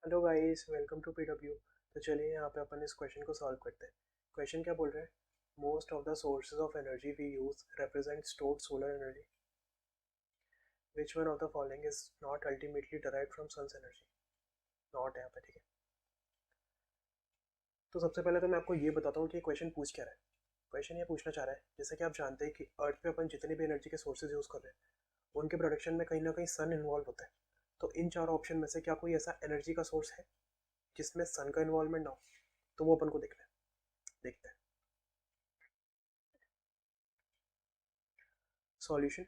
Hello guys, welcome to PW. तो चलिए यहाँ पे अपन इस क्वेश्चन को सॉल्व करते हैं। क्वेश्चन क्या बोल रहा है? Most of the sources of energy we use represent stored solar energy. Which one of the following is not ultimately derived from sun's energy? Not है यहाँ पे, ठीक है। तो सबसे पहले तो मैं आपको ये बताता हूँ कि क्वेश्चन पूछ क्या रहा है। क्वेश्चन ये पूछना चाह रहा है, जैसे कि आप जानते हैं कि अर्थ पे अपन जितने भी एनर्जी के सोर्सेज यूज़ कर रहे हैं उनके प्रोडक्शन में कहीं ना कहीं सन इन्वॉल्व होता है। तो इन चारों ऑप्शन में से क्या कोई ऐसा एनर्जी का सोर्स है जिसमें सन का इन्वॉल्वमेंट ना हो? तो वो अपन को देखना है, देखते हैं। सॉल्यूशन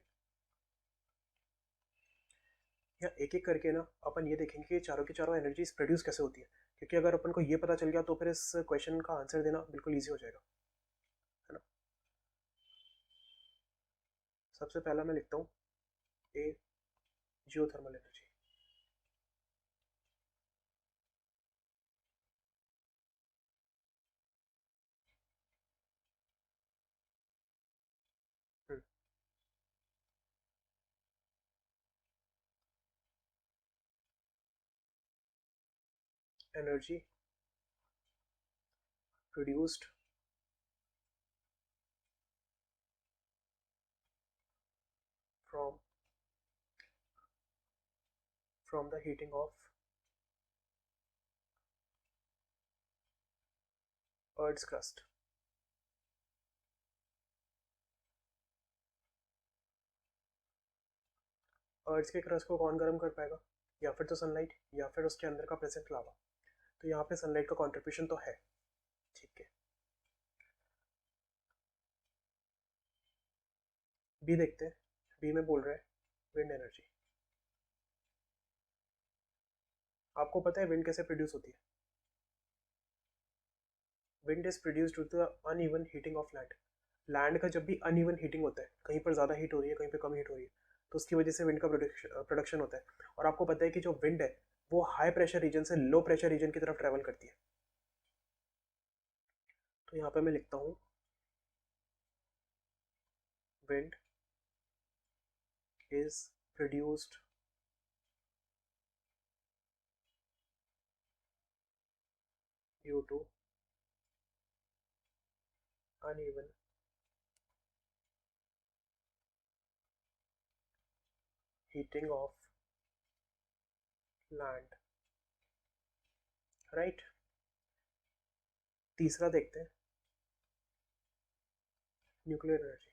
या एक एक करके ना अपन ये देखेंगे कि चारों की चारों एनर्जीज प्रोड्यूस कैसे होती है, क्योंकि अगर अपन को ये पता चल गया तो फिर इस क्वेश्चन का आंसर देना बिल्कुल ईजी हो जाएगा, है ना। सबसे पहला मैं लिखता हूँ A, geothermal energy. Energy produced from from the heating of earth crust. Earth के क्रस्ट को कौन गर्म कर पाएगा? या फिर तो सनलाइट या फिर उसके अंदर का प्रेजेंट लावा। तो यहाँ पे सनलाइट का कॉन्ट्रीब्यूशन तो है, ठीक है। बी देखते हैं। बी में बोल रहा है विंड एनर्जी। आपको पता है विंड कैसे प्रोड्यूस होती है? Wind is produced due to the uneven heating of land. Land का जब भी अनइवन हीटिंग होता है, कहीं पर ज़्यादा हीट हो रही है कहीं पर कम हीट हो रही है, तो उसकी वजह से विंड का प्रोडक्शन होता है। और आपको पता है कि जो विंड है वो हाई प्रेशर रीजन से लो प्रेशर रीजन की तरफ ट्रेवल करती है। तो यहाँ पे मैं लिखता हूँ wind is produced due to uneven heating of land, right. तीसरा देखते हैं, न्यूक्लियर एनर्जी।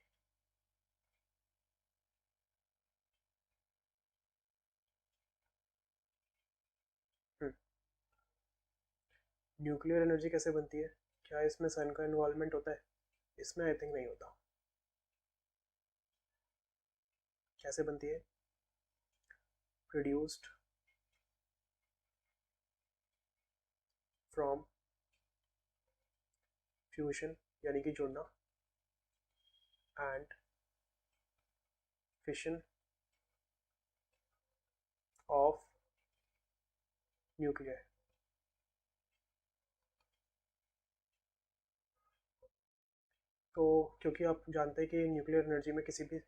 न्यूक्लियर एनर्जी कैसे बनती है? क्या इसमें सन का इन्वॉल्वमेंट होता है? इसमें आई थिंक नहीं होता। कैसे बनती है? प्रोड्यूस्ड फ्रॉम फ्यूजन यानी कि जुड़ना, एंड फिशन ऑफ न्यूक्लियर। तो क्योंकि आप जानते हैं कि न्यूक्लियर एनर्जी में किसी भी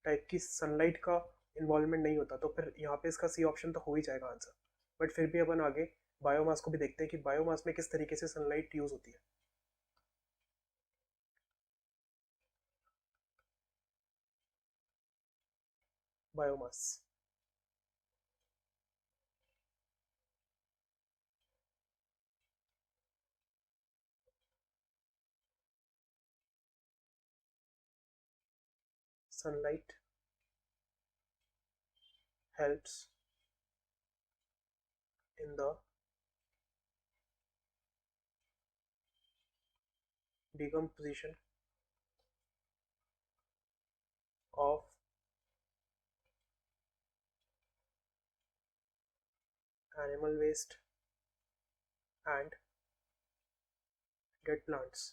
टाइप की सनलाइट का इन्वॉल्वमेंट नहीं होता, तो फिर यहाँ पे इसका सी ऑप्शन तो हो ही जाएगा आंसर। बट फिर भी अपन आगे बायोमास को भी देखते हैं कि बायोमास में किस तरीके से सनलाइट यूज होती है। Biomass, sunlight helps in the decomposition of animal waste and dead plants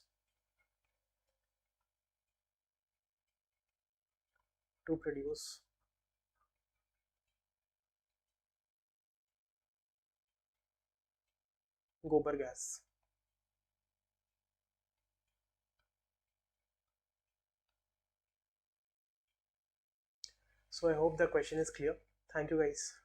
to produce gobar gas. So I hope the question is clear. Thank you guys.